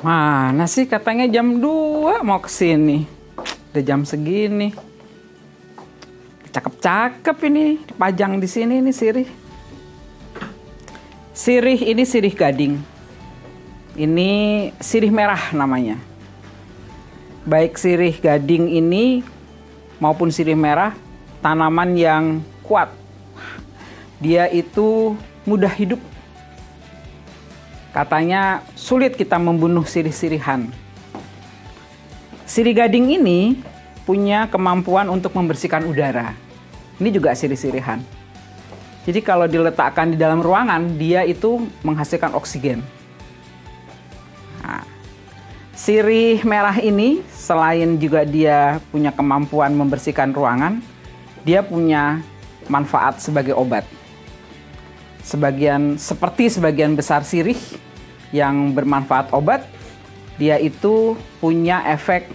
Mana sih katanya jam 2 mau kesini. Udah jam segini. Cakep-cakep ini dipajang di sini nih sirih. Sirih ini sirih gading. Ini sirih merah namanya. Baik sirih gading ini maupun sirih merah tanaman yang kuat. Dia itu mudah hidup. Katanya sulit kita membunuh sirih-sirihan. Sirih gading ini punya kemampuan untuk membersihkan udara. Ini juga sirih-sirihan. Jadi kalau diletakkan di dalam ruangan, dia itu menghasilkan oksigen. Nah, sirih merah ini selain juga dia punya kemampuan membersihkan ruangan, dia punya manfaat sebagai obat. Seperti sebagian besar sirih yang bermanfaat obat, dia itu punya efek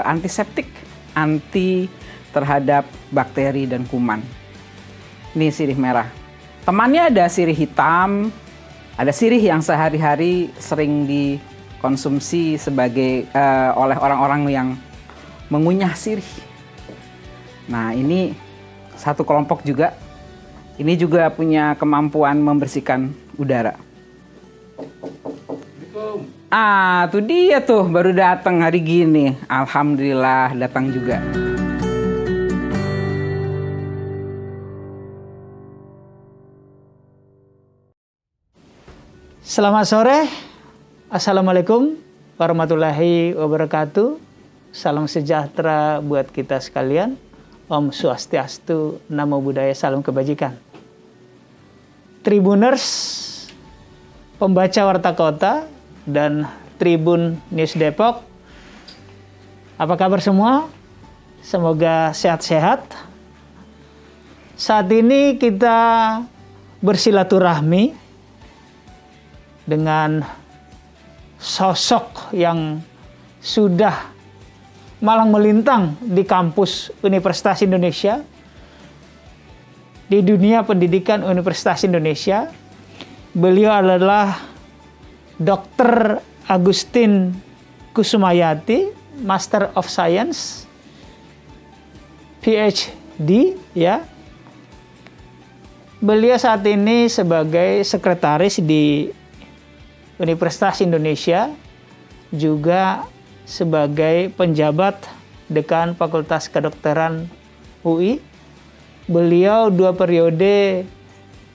antiseptik, anti terhadap bakteri dan kuman. Ini sirih merah. Temannya ada sirih hitam, ada sirih yang sehari-hari sering dikonsumsi oleh orang-orang yang mengunyah sirih. Nah, ini satu kelompok juga. Ini juga punya kemampuan membersihkan udara. Tuh dia tuh baru datang hari gini. Alhamdulillah datang juga. Selamat sore. Assalamualaikum warahmatullahi wabarakatuh. Salam sejahtera buat kita sekalian. Om Swastiastu, Namo Buddhaya, salam kebajikan. Tribuners, pembaca Warta Kota, dan Tribun News Depok. Apa kabar semua? Semoga sehat-sehat. Saat ini kita bersilaturahmi dengan sosok yang sudah malang melintang di kampus Universitas Indonesia, di dunia pendidikan Universitas Indonesia. Beliau adalah Dr. Agustin Kusumayati, Master of Science, PhD, ya. Beliau saat ini sebagai sekretaris di Universitas Indonesia, juga sebagai penjabat Dekan Fakultas Kedokteran UI. Beliau 2 periode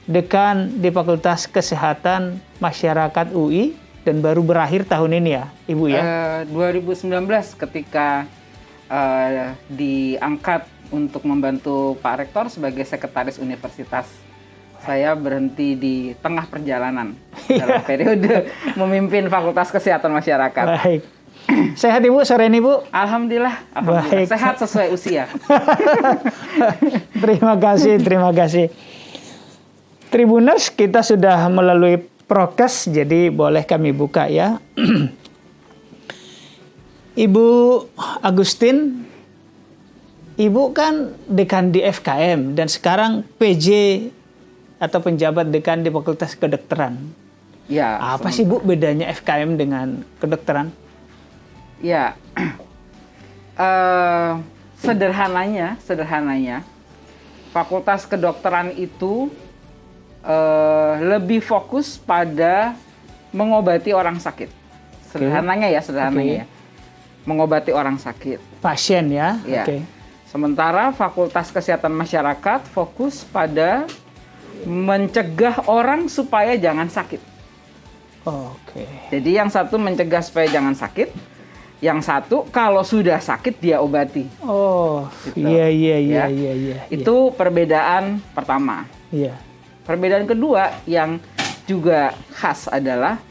Dekan di Fakultas Kesehatan Masyarakat UI dan baru berakhir tahun ini ya, Ibu ya? 2019 ketika diangkat untuk membantu Pak Rektor sebagai sekretaris universitas. Saya berhenti di tengah perjalanan dalam periode memimpin Fakultas Kesehatan Masyarakat. Baik. Sehat Ibu sore ini Bu? Alhamdulillah. Baik. Sehat sesuai usia. Terima kasih. Tribuners, kita sudah melalui prokes, jadi boleh kami buka ya. Ibu Agustin, Ibu kan dekan di FKM dan sekarang PJ atau penjabat dekan di Fakultas Kedokteran. Ya. Apa sih Bu bedanya FKM dengan kedokteran? Ya, sederhananya, Fakultas Kedokteran itu lebih fokus pada mengobati orang sakit. Sederhananya ya, mengobati orang sakit. Pasien ya. Ya. Sementara Fakultas Kesehatan Masyarakat fokus pada mencegah orang supaya jangan sakit. Jadi yang satu mencegah supaya jangan sakit, yang satu kalau sudah sakit dia obati. Gitu. Iya. Itu perbedaan pertama. Iya. Perbedaan kedua yang juga khas adalah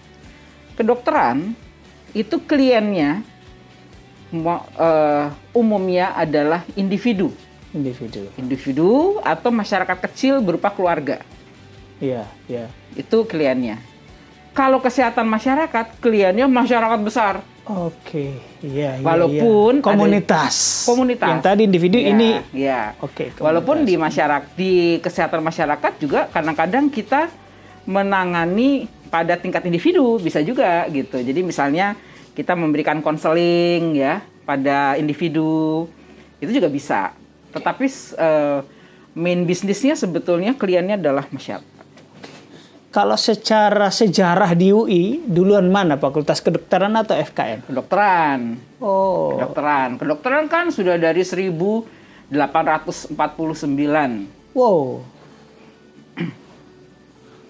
kedokteran itu kliennya umumnya adalah individu atau masyarakat kecil berupa keluarga. Iya. Itu kliennya. Kalau kesehatan masyarakat, kliennya masyarakat besar. Iya. Walaupun komunitas. Yang tadi individu ini. Iya. Walaupun di kesehatan masyarakat juga kadang-kadang kita menangani pada tingkat individu bisa juga gitu. Jadi misalnya kita memberikan konseling ya pada individu itu juga bisa. Tetapi main bisnisnya sebetulnya kliennya adalah masyarakat. Kalau secara sejarah di UI, duluan mana? Fakultas Kedokteran atau FKM? Kedokteran. Oh. Kedokteran kan sudah dari 1849. Wow.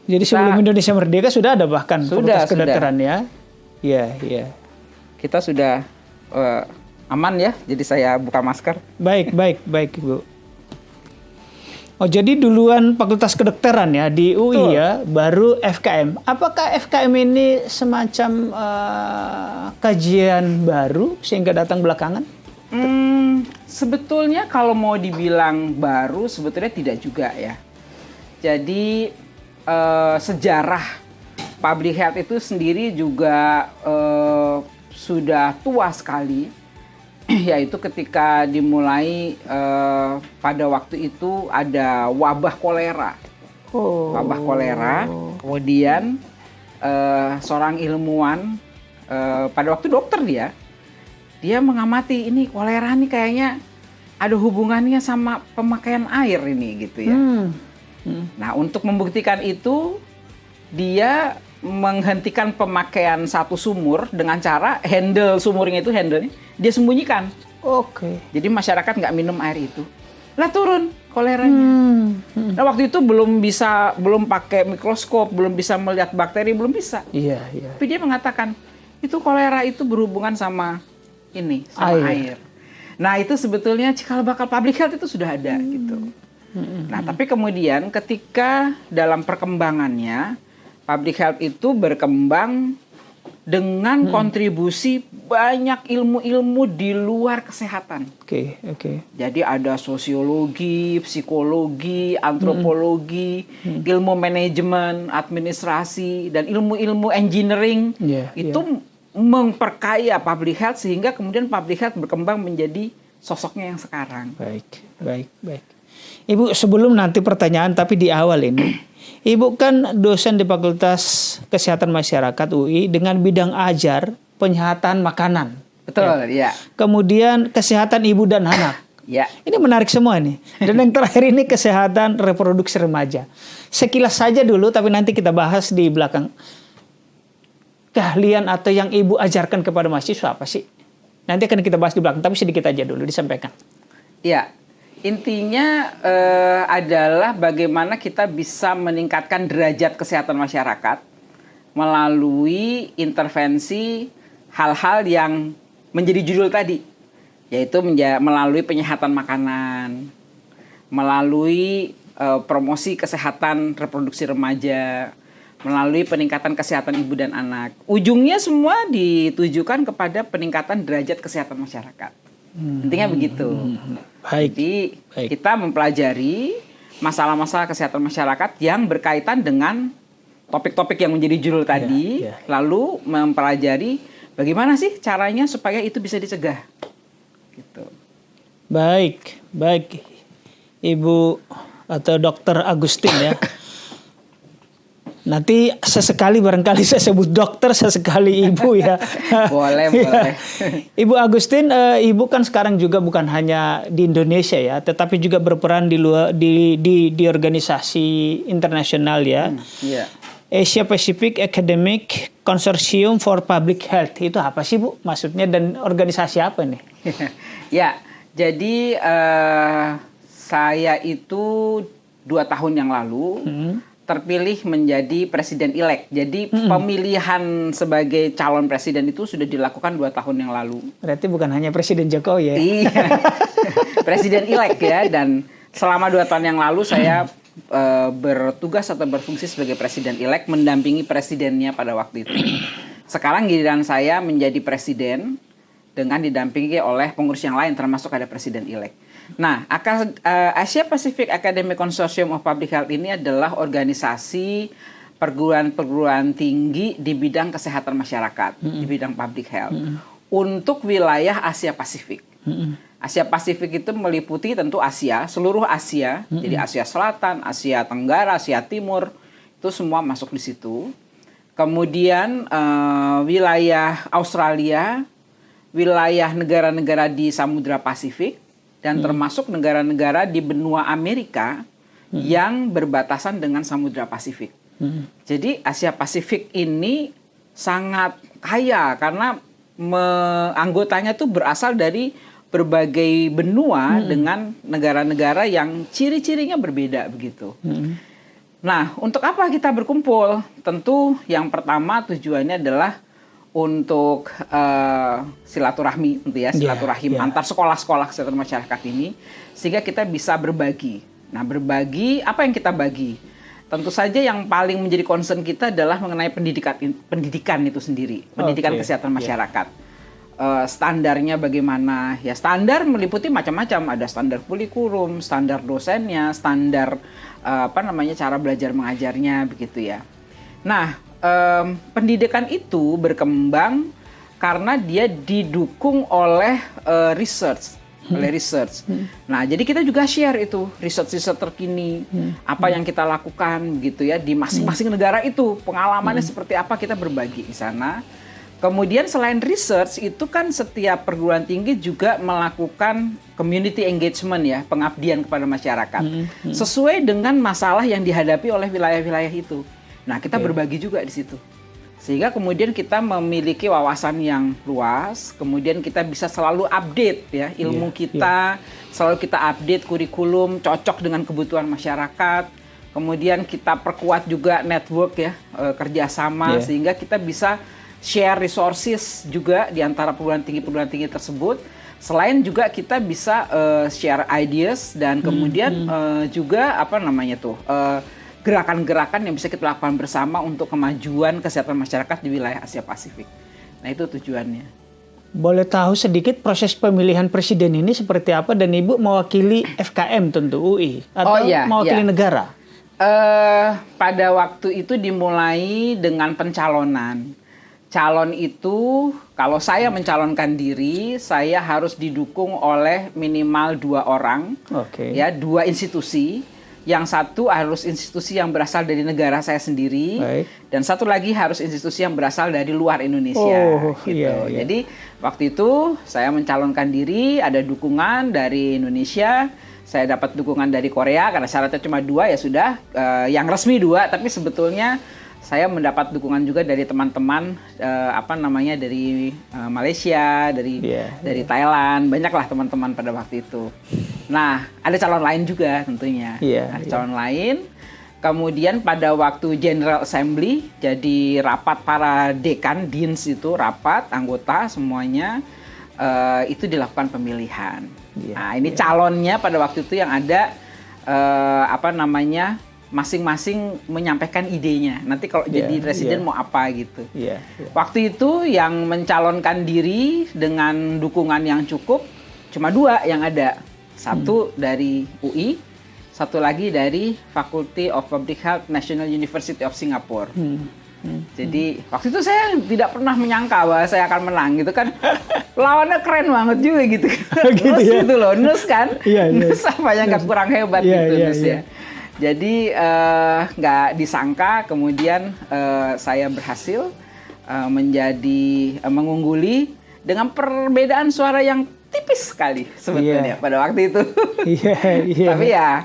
Jadi sebelum Indonesia merdeka sudah ada bahkan Fakultas Kedokteran ya? Iya, iya. Kita sudah aman ya, jadi saya buka masker. Baik, Ibu. Oh, jadi duluan Fakultas Kedokteran ya di UI. Betul. Ya, baru FKM. Apakah FKM ini semacam kajian baru sehingga datang belakangan? Sebetulnya kalau mau dibilang baru, sebetulnya tidak juga ya. Jadi sejarah public health itu sendiri juga sudah tua sekali. Yaitu ketika dimulai pada waktu itu ada wabah kolera. Wabah kolera. Kemudian seorang ilmuwan pada waktu dokter dia mengamati ini kolera nih kayaknya ada hubungannya sama pemakaian air ini gitu ya. Nah, untuk membuktikan itu dia menghentikan pemakaian satu sumur dengan cara sumurnya itu dia sembunyikan. Oke. Jadi masyarakat nggak minum air itu. Lah turun koleranya. Nah, waktu itu belum pakai mikroskop, belum bisa melihat bakteri, belum bisa. Iya. Tapi dia mengatakan itu kolera itu berhubungan sama air. Nah, itu sebetulnya cikal bakal public health itu sudah ada gitu. Nah, tapi kemudian ketika dalam perkembangannya public health itu berkembang dengan kontribusi banyak ilmu-ilmu di luar kesehatan. Oke. Jadi ada sosiologi, psikologi, antropologi, ilmu manajemen, administrasi, dan ilmu-ilmu engineering. Itu memperkaya public health sehingga kemudian public health berkembang menjadi sosoknya yang sekarang. Baik. Ibu, sebelum nanti pertanyaan tapi di awal ini. Ibu kan dosen di Fakultas Kesehatan Masyarakat UI dengan bidang ajar penyehatan makanan. Betul, ya. Kemudian kesehatan ibu dan anak. Ya. Ini menarik semua nih. Dan yang terakhir ini kesehatan reproduksi remaja. Sekilas saja dulu, tapi nanti kita bahas di belakang. Keahlian atau yang ibu ajarkan kepada mahasiswa apa sih? Nanti akan kita bahas di belakang, tapi sedikit aja dulu disampaikan. Ya. Intinya adalah bagaimana kita bisa meningkatkan derajat kesehatan masyarakat melalui intervensi hal-hal yang menjadi judul tadi, yaitu melalui penyehatan makanan, melalui promosi kesehatan reproduksi remaja, melalui peningkatan kesehatan ibu dan anak. Ujungnya semua ditujukan kepada peningkatan derajat kesehatan masyarakat. Intinya begitu. Jadi kita mempelajari masalah-masalah kesehatan masyarakat yang berkaitan dengan topik-topik yang menjadi judul tadi, lalu mempelajari bagaimana sih caranya supaya itu bisa dicegah. Gitu. Baik, Ibu atau Dokter Agustin ya. Nanti sesekali barangkali saya sebut dokter, sesekali ibu ya. Boleh. Ibu Agustin, ibu kan sekarang juga bukan hanya di Indonesia ya, tetapi juga berperan di luar di organisasi internasional ya. Asia Pacific Academic Consortium for Public Health. Itu apa sih Bu maksudnya dan organisasi apa nih? Ya, jadi saya itu 2 tahun yang lalu terpilih menjadi presiden elek. Jadi pemilihan sebagai calon presiden itu sudah dilakukan 2 tahun yang lalu. Berarti bukan hanya Presiden Jokowi ya? Iya, presiden elek ya. Dan selama 2 tahun yang lalu saya bertugas atau berfungsi sebagai presiden elek, mendampingi presidennya pada waktu itu. Sekarang giliran saya menjadi presiden dengan didampingi oleh pengurus yang lain, termasuk ada presiden elek. Nah, Asia Pacific Academic Consortium of Public Health ini adalah organisasi perguruan tinggi di bidang kesehatan masyarakat, di bidang public health, untuk wilayah Asia Pasifik. Asia Pasifik itu meliputi tentu Asia, seluruh Asia, jadi Asia Selatan, Asia Tenggara, Asia Timur, itu semua masuk di situ. kemudian wilayah Australia, wilayah negara-negara di Samudra Pasifik, dan termasuk negara-negara di benua Amerika yang berbatasan dengan Samudra Pasifik. Jadi Asia Pasifik ini sangat kaya karena anggotanya tuh berasal dari berbagai benua dengan negara-negara yang ciri-cirinya berbeda begitu. Nah, untuk apa kita berkumpul? Tentu yang pertama tujuannya adalah untuk silaturahmi, tentu ya, silaturahim antar sekolah-sekolah kesehatan masyarakat ini, sehingga kita bisa berbagi. Nah, berbagi, apa yang kita bagi? Tentu saja yang paling menjadi concern kita adalah mengenai pendidikan itu sendiri, pendidikan kesehatan masyarakat. Standarnya bagaimana? Ya, standar meliputi macam-macam. Ada standar kurikulum, standar dosennya, standar cara belajar mengajarnya, begitu ya. Nah, pendidikan itu berkembang karena dia didukung oleh research. Nah, jadi kita juga share itu research terkini, apa yang kita lakukan gitu ya di masing-masing negara itu, pengalamannya seperti apa kita berbagi di sana. Kemudian selain research itu kan setiap perguruan tinggi juga melakukan community engagement ya, pengabdian kepada masyarakat sesuai dengan masalah yang dihadapi oleh wilayah-wilayah itu. Nah, kita berbagi juga di situ. Sehingga kemudian kita memiliki wawasan yang luas, kemudian kita bisa selalu update ya ilmu kita, selalu kita update kurikulum cocok dengan kebutuhan masyarakat. Kemudian kita perkuat juga network ya, kerjasama sehingga kita bisa share resources juga di antara perguruan tinggi tersebut. Selain juga kita bisa share ideas dan kemudian juga gerakan-gerakan yang bisa kita lakukan bersama untuk kemajuan kesehatan masyarakat di wilayah Asia Pasifik. Nah, itu tujuannya. Boleh tahu sedikit proses pemilihan presiden ini seperti apa, dan Ibu mewakili FKM tentu UI atau mewakili negara? Pada waktu itu dimulai dengan pencalonan. Calon itu, kalau saya mencalonkan diri, saya harus didukung oleh minimal 2 orang, ya, 2 institusi. Yang satu harus institusi yang berasal dari negara saya sendiri, dan satu lagi harus institusi yang berasal dari luar Indonesia. Jadi waktu itu saya mencalonkan diri, ada dukungan dari Indonesia, saya dapat dukungan dari Korea karena syaratnya cuma 2 ya sudah, yang resmi 2, tapi sebetulnya saya mendapat dukungan juga dari teman-teman dari Malaysia, dari Thailand, banyaklah teman-teman pada waktu itu. Nah, ada calon lain juga tentunya. Ada calon lain. Kemudian pada waktu General Assembly, jadi rapat para dekan, deans itu rapat, anggota semuanya, itu dilakukan pemilihan. Nah, ini calonnya pada waktu itu yang ada, masing-masing menyampaikan idenya. Nanti kalau jadi presiden mau apa gitu. Waktu itu yang mencalonkan diri dengan dukungan yang cukup, cuma 2 yang ada. Satu dari UI, satu lagi dari Faculty of Public Health National University of Singapore. Jadi waktu itu saya tidak pernah menyangka bahwa saya akan menang gitu kan. Lawannya keren banget juga gitu. Nus gitu loh, Nus kan. Nus apa yang gak kurang hebat gitu Nus ya. Jadi nggak disangka kemudian saya berhasil mengungguli dengan perbedaan suara yang tipis sekali sebetulnya pada waktu itu. Tapi ya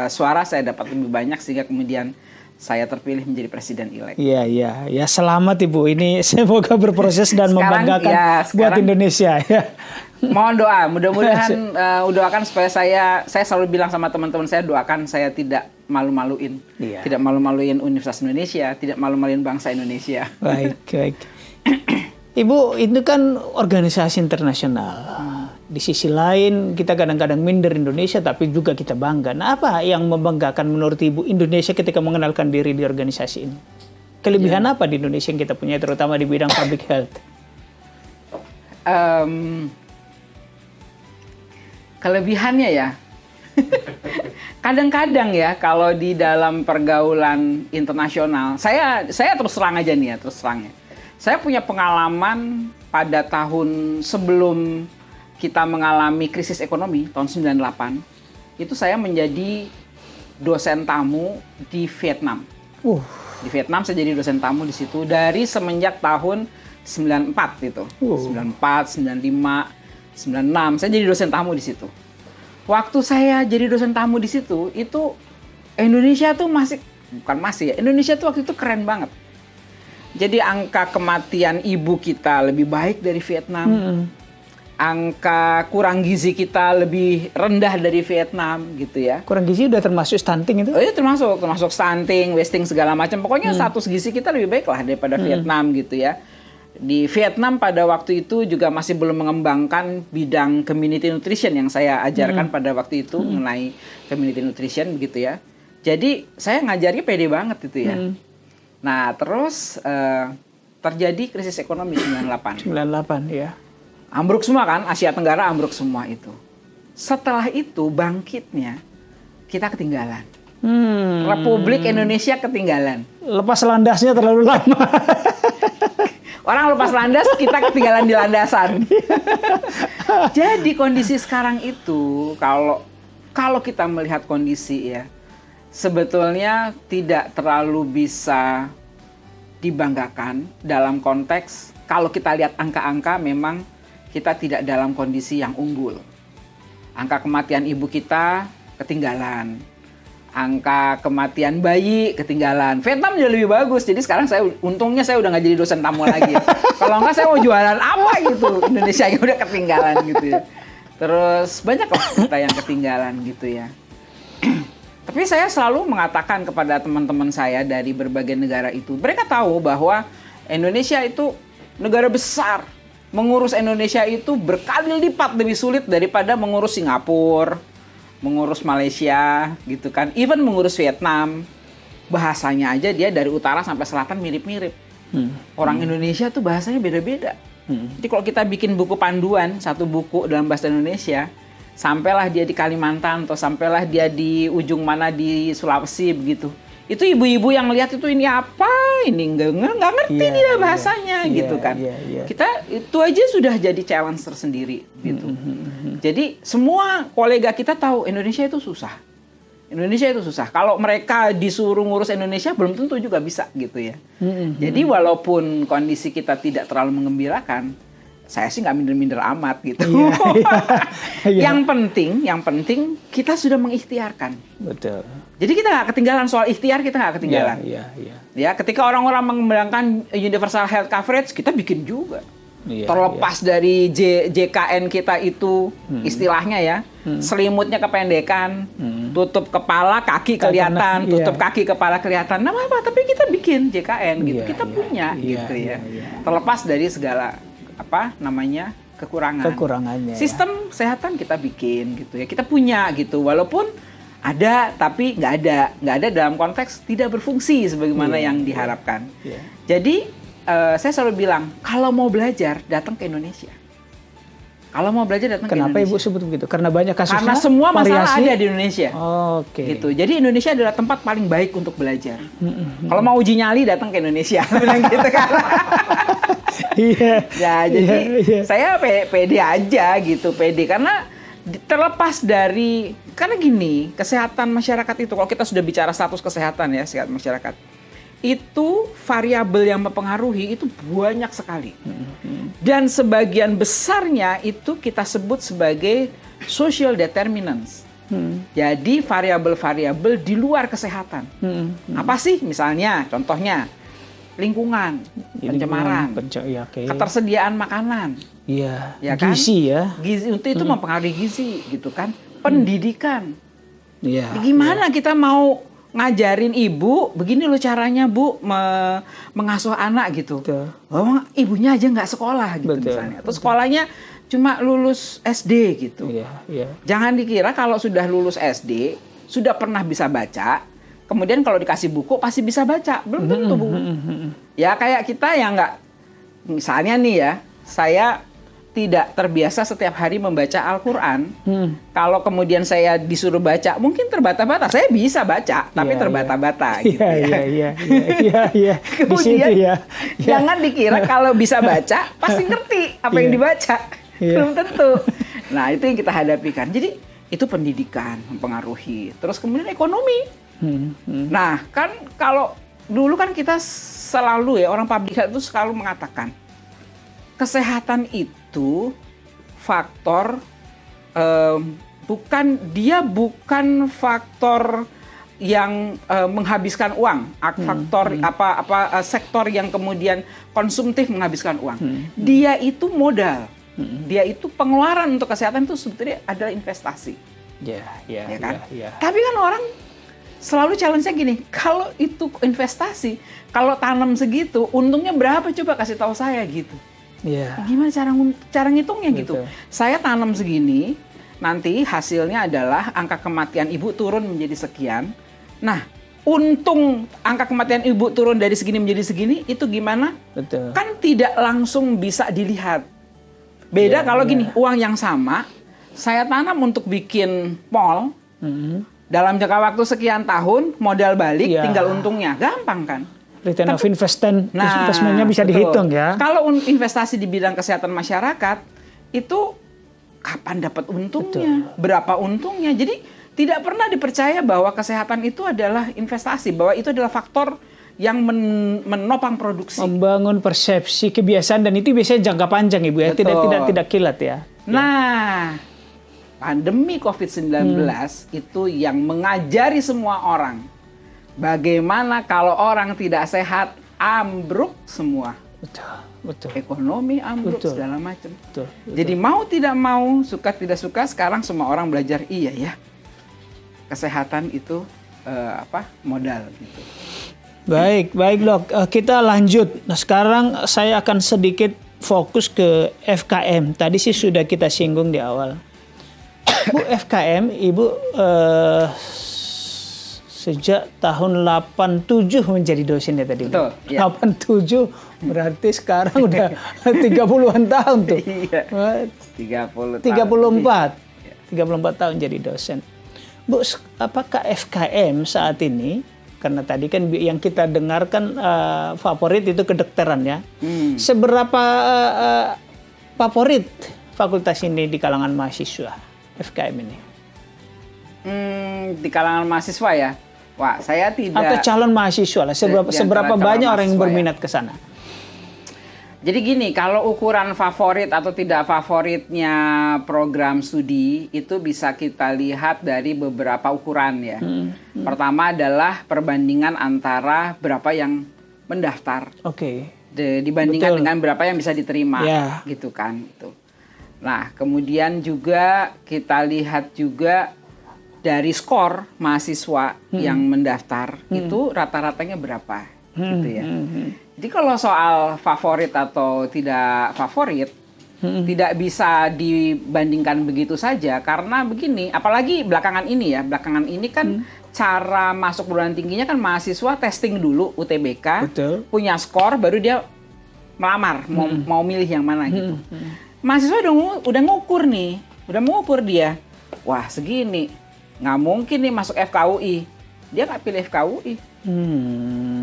suara saya dapat lebih banyak sehingga kemudian saya terpilih menjadi presiden-elek. Iya. Selamat Ibu. Ini semoga berproses dan membanggakan buat Indonesia. Mohon doa, mudah-mudahan doakan supaya saya selalu bilang sama teman-teman saya, doakan saya tidak malu-maluin, tidak malu-maluin Universitas Indonesia, tidak malu-maluin bangsa Indonesia. Baik. Ibu, itu kan organisasi internasional. Di sisi lain kita kadang-kadang minder Indonesia, tapi juga kita bangga. Nah, apa yang membanggakan menurut Ibu Indonesia ketika mengenalkan diri di organisasi ini? Kelebihan apa di Indonesia yang kita punya, terutama di bidang public health? Kelebihannya ya, kadang-kadang ya kalau di dalam pergaulan internasional, saya terus terang aja nih ya, saya punya pengalaman pada tahun sebelum kita mengalami krisis ekonomi tahun 98, itu saya menjadi dosen tamu di Vietnam. Di Vietnam saya jadi dosen tamu di situ dari semenjak tahun 94 itu. 94, 95, 96 saya jadi dosen tamu di situ. Waktu saya jadi dosen tamu di situ, itu Indonesia tuh Indonesia tuh waktu itu keren banget. Jadi angka kematian ibu kita lebih baik dari Vietnam. Angka kurang gizi kita lebih rendah dari Vietnam gitu ya. Kurang gizi udah termasuk stunting itu? Oh iya, termasuk stunting, wasting segala macam. Pokoknya status gizi kita lebih baik lah daripada Vietnam gitu ya. Di Vietnam pada waktu itu juga masih belum mengembangkan bidang community nutrition yang saya ajarkan pada waktu itu mengenai community nutrition begitu ya. Jadi saya ngajarnya pede banget itu ya. Nah terus terjadi krisis ekonomi 98 ya. Ambruk semua kan, Asia Tenggara ambruk semua itu. Setelah itu bangkitnya kita ketinggalan. Republik Indonesia ketinggalan. Lepas landasnya terlalu lama. Orang lepas landas, kita ketinggalan di landasan. Jadi kondisi sekarang itu, kalau kita melihat kondisi ya, sebetulnya tidak terlalu bisa dibanggakan dalam konteks kalau kita lihat angka-angka memang kita tidak dalam kondisi yang unggul. Angka kematian ibu kita ketinggalan. Angka kematian bayi ketinggalan. Vietnam jadi lebih bagus. Jadi sekarang untungnya saya udah nggak jadi dosen tamu lagi. Kalau nggak saya mau jualan apa gitu. Indonesia yang udah ketinggalan gitu ya. Terus banyak lah kita yang ketinggalan gitu ya. Tapi saya selalu mengatakan kepada teman-teman saya dari berbagai negara itu. Mereka tahu bahwa Indonesia itu negara besar. Mengurus Indonesia itu berkali lipat lebih sulit daripada mengurus Singapura, mengurus Malaysia gitu kan, even mengurus Vietnam. Bahasanya aja dia dari utara sampai selatan mirip-mirip. Orang Indonesia tuh bahasanya beda-beda. Jadi kalau kita bikin buku panduan, satu buku dalam bahasa Indonesia, sampailah dia di Kalimantan atau sampailah dia di ujung mana di Sulawesi begitu. Itu ibu-ibu yang lihat itu ini apa, ini nggak ngerti dia bahasanya gitu kan. Kita itu aja sudah jadi challenge tersendiri gitu. Jadi semua kolega kita tahu Indonesia itu susah. Indonesia itu susah. Kalau mereka disuruh ngurus Indonesia belum tentu juga bisa gitu ya. Jadi walaupun kondisi kita tidak terlalu menggembirakan, saya sih nggak minder-minder amat gitu. Yang penting kita sudah mengikhtiarkan. Betul. Jadi kita nggak ketinggalan soal ikhtiar, kita nggak ketinggalan. Ya, ketika orang-orang mengembangkan universal health coverage, kita bikin juga. Terlepas dari JKN kita itu istilahnya ya, selimutnya kependekan, tutup kepala, kaki kelihatan, tutup kaki kepala kelihatan. Nama apa? Tapi kita bikin JKN gitu, kita punya gitu ya. Terlepas dari segala kekurangannya. Sistem kesehatan kita bikin gitu ya, kita punya gitu, walaupun ada tapi nggak ada dalam konteks tidak berfungsi sebagaimana yang diharapkan. Jadi saya selalu bilang kalau mau belajar datang ke Indonesia. Kalau mau belajar datang ke Indonesia. Kenapa Ibu sebut begitu? Karena banyak kasusnya. Karena semua masalah ada di Indonesia. Gitu. Jadi Indonesia adalah tempat paling baik untuk belajar. Kalau mau uji nyali datang ke Indonesia, bilang gitu kan. Saya pede aja gitu, pede karena terlepas dari karena gini, kesehatan masyarakat itu kalau kita sudah bicara status kesehatan ya, kesehatan masyarakat itu variabel yang mempengaruhi itu banyak sekali. Dan sebagian besarnya itu kita sebut sebagai social determinants. Jadi variabel-variabel di luar kesehatan. Apa sih misalnya? Contohnya lingkungan, pencemaran, ketersediaan makanan, ya kan? Gizi ya. Gizi itu mempengaruhi gizi gitu kan. Pendidikan. Gimana kita mau ngajarin ibu, begini loh caranya Bu mengasuh anak gitu. Oh, ibunya aja nggak sekolah gitu misalnya. Atau sekolahnya cuma lulus SD gitu. Jangan dikira kalau sudah lulus SD, sudah pernah bisa baca, kemudian kalau dikasih buku pasti bisa baca. Belum tentu Bu. Ya kayak kita yang nggak, misalnya nih ya, saya tidak terbiasa setiap hari membaca Al-Quran. Kalau kemudian saya disuruh baca, mungkin terbata-bata. Saya bisa baca, tapi terbata-bata. Kemudian jangan dikira kalau bisa baca, pasti ngerti apa yang dibaca. Belum tentu. Nah, itu yang kita hadapi kan. Jadi, itu pendidikan mempengaruhi. Terus kemudian ekonomi. Nah, kan kalau dulu kan kita selalu ya, orang public health itu selalu mengatakan kesehatan itu faktor bukan faktor yang menghabiskan uang, faktor sektor yang kemudian konsumtif menghabiskan uang. Dia itu modal, dia itu pengeluaran untuk kesehatan itu sebetulnya adalah investasi. Ya kan? Tapi kan orang selalu challenge-nya gini, kalau itu investasi, kalau tanam segitu, untungnya berapa coba kasih tahu saya gitu. Gimana cara ngitungnya gitu? Saya tanam segini, nanti hasilnya adalah angka kematian ibu turun menjadi sekian. Nah, untung angka kematian ibu turun dari segini menjadi segini, itu gimana? Betul. Kan tidak langsung bisa dilihat. Beda kalau gini, uang yang sama, saya tanam untuk bikin mall, dalam jangka waktu sekian tahun, modal balik, tinggal untungnya. Gampang kan? Return of investment-nya bisa betul. dihitung ya. Kalau investasi di bidang kesehatan masyarakat, itu kapan dapat untungnya? Berapa untungnya? Jadi tidak pernah dipercaya bahwa kesehatan itu adalah investasi, bahwa itu adalah faktor yang menopang produksi. Membangun persepsi, kebiasaan, dan itu biasanya jangka panjang, Ibu ya. Tidak kilat ya. Nah, pandemi COVID-19 itu yang mengajari semua orang bagaimana kalau orang tidak sehat, ambruk semua. Betul. Ekonomi ambruk, segala macam. Jadi mau tidak mau, suka tidak suka, sekarang semua orang belajar, iya ya, kesehatan itu modal gitu. Baik Dok. Kita lanjut. Nah, sekarang saya akan sedikit fokus ke FKM. Tadi sih sudah kita singgung di awal. Bu, FKM, Ibu sejak tahun 87 menjadi dosen ya tadi. Betul. Ya. 87 berarti sekarang udah 30-an tahun tuh. Iya. 34 tahun jadi dosen. Bu, apakah FKM saat ini, karena tadi kan yang kita dengarkan favorit itu kedokteran ya. Seberapa favorit fakultas ini di kalangan mahasiswa FKM ini? Di kalangan mahasiswa ya? Wah, saya tidak... Atau calon mahasiswa lah, seberapa banyak orang yang berminat ke sana? Jadi gini, kalau ukuran favorit atau tidak favoritnya program studi itu bisa kita lihat dari beberapa ukuran ya. Pertama adalah perbandingan antara berapa yang mendaftar, dibandingkan dengan berapa yang bisa diterima, gitu kan. Itu. Nah, kemudian juga kita lihat juga dari skor mahasiswa yang mendaftar itu rata-ratanya berapa, gitu ya. Jadi kalau soal favorit atau tidak favorit, tidak bisa dibandingkan begitu saja, karena begini, apalagi belakangan ini kan cara masuk perguruan tingginya kan mahasiswa testing dulu UTBK, punya skor, baru dia melamar, mau milih yang mana gitu. Mahasiswa udah ngukur dia, wah segini, nggak mungkin nih masuk FKUI, dia nggak pilih FKUI.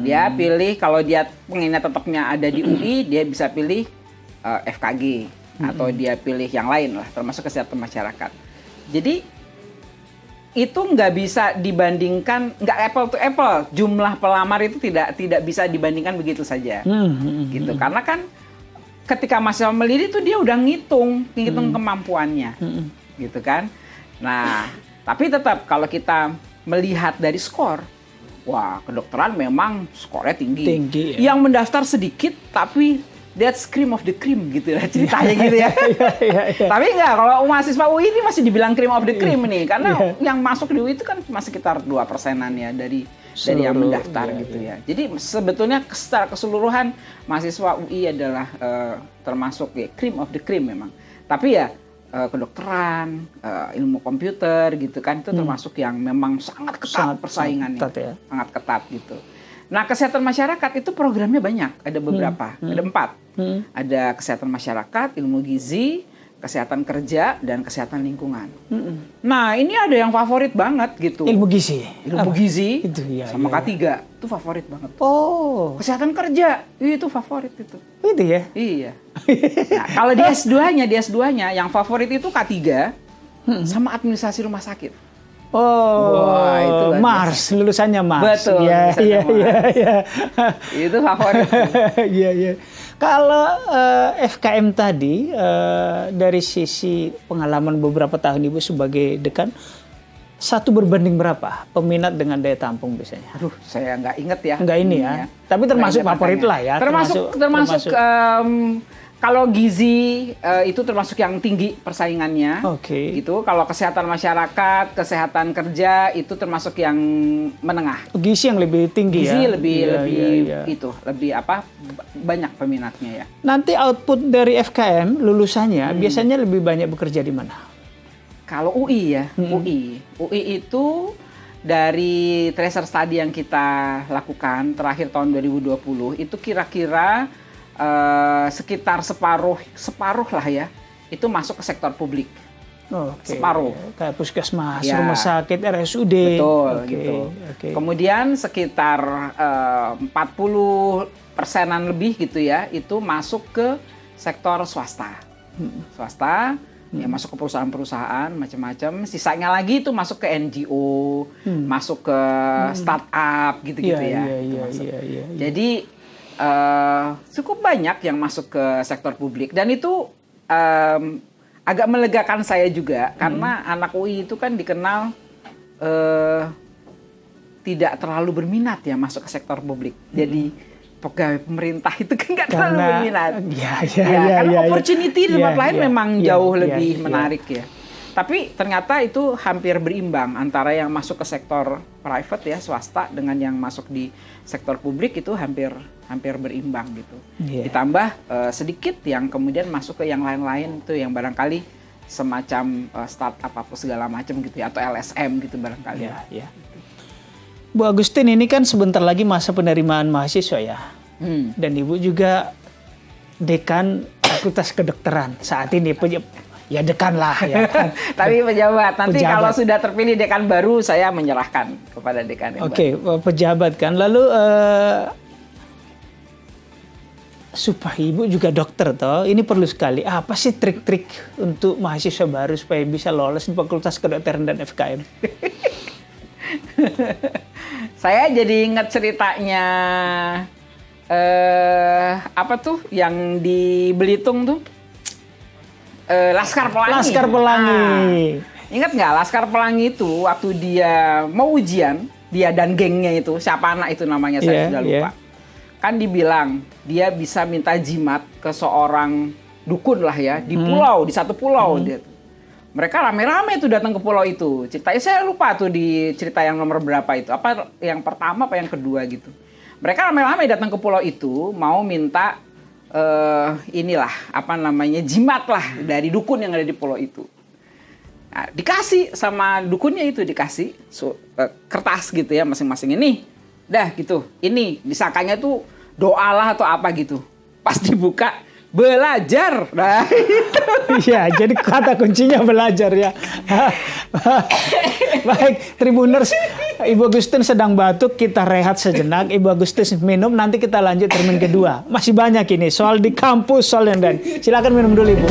Dia pilih, kalau dia pengennya tetapnya ada di UI, dia bisa pilih FKG atau dia pilih yang lain lah, termasuk kesehatan masyarakat. Jadi itu nggak bisa dibandingkan, nggak apple to apple. Jumlah pelamar itu tidak bisa dibandingkan begitu saja, gitu. Karena kan ketika mahasiswa melirik itu dia udah ngitung kemampuannya, gitu kan. Nah, tapi tetap kalau kita melihat dari skor, wah, kedokteran memang skornya tinggi ya. Yang mendaftar sedikit, tapi that's cream of the cream gitu lah ceritanya gitu ya. Tapi enggak, kalau mahasiswa UI ini masih dibilang cream of the cream nih, karena yang masuk di UI itu kan cuma sekitar 2%-an ya dari yang mendaftar gitu ya. Jadi sebetulnya secara keseluruhan mahasiswa UI adalah termasuk ya cream of the cream memang. Tapi ya kedokteran, ilmu komputer gitu kan, itu termasuk yang memang sangat ketat persaingannya, sangat ketat gitu. Nah, kesehatan masyarakat itu programnya banyak, ada beberapa, ada 4. Ada kesehatan masyarakat, ilmu gizi, kesehatan kerja, dan kesehatan lingkungan. Nah, ini ada yang favorit banget gitu. Ilmu gizi itu, sama K3 itu favorit banget. Kesehatan kerja itu favorit itu. Itu ya? Iya. Nah, kalau di S2-nya yang favorit itu K3 sama administrasi rumah sakit. Wah, itu Mars, lulusannya Mars. Betul. Iya, iya, iya. Itu favorit. Iya, iya. Kalau FKM tadi dari sisi pengalaman beberapa tahun Ibu sebagai dekan, 1 berbanding berapa peminat dengan daya tampung biasanya? Aduh, saya nggak inget ya. Nggak ini ya. Tapi termasuk favorit lah ya. Termasuk kalau gizi itu termasuk yang tinggi persaingannya. Oke. Gitu. Kalau kesehatan masyarakat, kesehatan kerja itu termasuk yang menengah. Gizi yang lebih tinggi Gizi ya. lebih Iya. itu lebih banyak peminatnya ya. Nanti output dari FKM lulusannya biasanya lebih banyak bekerja di mana? Kalau UI ya, UI itu dari tracer study yang kita lakukan terakhir tahun 2020 itu kira-kira sekitar separuh lah ya, itu masuk ke sektor publik. Oke. Separuh. Kayak puskesmas, Ya. rumah sakit, RSUD. Betul, Oke, gitu. oke. Kemudian sekitar 40%-an lebih gitu ya, itu masuk ke sektor swasta. Swasta, ya masuk ke perusahaan-perusahaan macam-macam. Sisanya lagi itu masuk ke NGO, masuk ke startup gitu-gitu Iya, ya. iya, Itu iya, masuk. iya. Jadi cukup banyak yang masuk ke sektor publik dan itu agak melegakan saya juga karena anak UI itu kan dikenal tidak terlalu berminat ya masuk ke sektor publik. Jadi pegawai pemerintah itu kan nggak terlalu berminat. Karena opportunity di tempat lain memang jauh lebih menarik ya. Tapi ternyata itu hampir berimbang antara yang masuk ke sektor private ya, swasta, dengan yang masuk di sektor publik itu hampir berimbang gitu. Ditambah sedikit yang kemudian masuk ke yang lain-lain itu yang barangkali semacam startup apa segala macam gitu ya, atau LSM gitu barangkali. Ya. Bu Agustin, ini kan sebentar lagi masa penerimaan mahasiswa ya. Dan Ibu juga dekan Fakultas Kedokteran saat ini. Ya dekan lah ya kan. Tapi pejabat. Nanti kalau sudah terpilih dekan baru, saya menyerahkan kepada dekan yang baru. Pejabat kan. Lalu supaya Ibu juga dokter toh, ini perlu sekali. Apa sih trik-trik untuk mahasiswa baru supaya bisa lolos di Fakultas Kedokteran dan FKM? Saya jadi ingat ceritanya apa tuh yang di Belitung tuh? Laskar Pelangi. Laskar Pelangi. Ingat nggak Laskar Pelangi itu waktu dia mau ujian, dia dan gengnya itu, siapa anak itu namanya saya sudah lupa. Kan dibilang dia bisa minta jimat ke seorang dukun lah ya, di pulau, di satu pulau dia tuh. Mereka rame-rame tuh datang ke pulau itu. Ceritanya saya lupa tuh di cerita yang nomor berapa itu. Apa yang pertama apa yang kedua gitu. Mereka rame-rame datang ke pulau itu mau minta inilah apa namanya jimat lah dari dukun yang ada di pulau itu. Nah, dikasih sama dukunnya itu dikasih kertas gitu ya masing-masing ini. Dah gitu. Ini disangkanya tuh doa lah atau apa gitu. Pas dibuka belajar. Nah, itu. Iya, jadi kata kuncinya belajar ya. Baik, Tribuners, Ibu Agustin sedang batuk, kita rehat sejenak. Ibu Agustin minum, nanti kita lanjut termin kedua. Masih banyak ini, soal di kampus, soal yang lain. Silakan minum dulu, Ibu.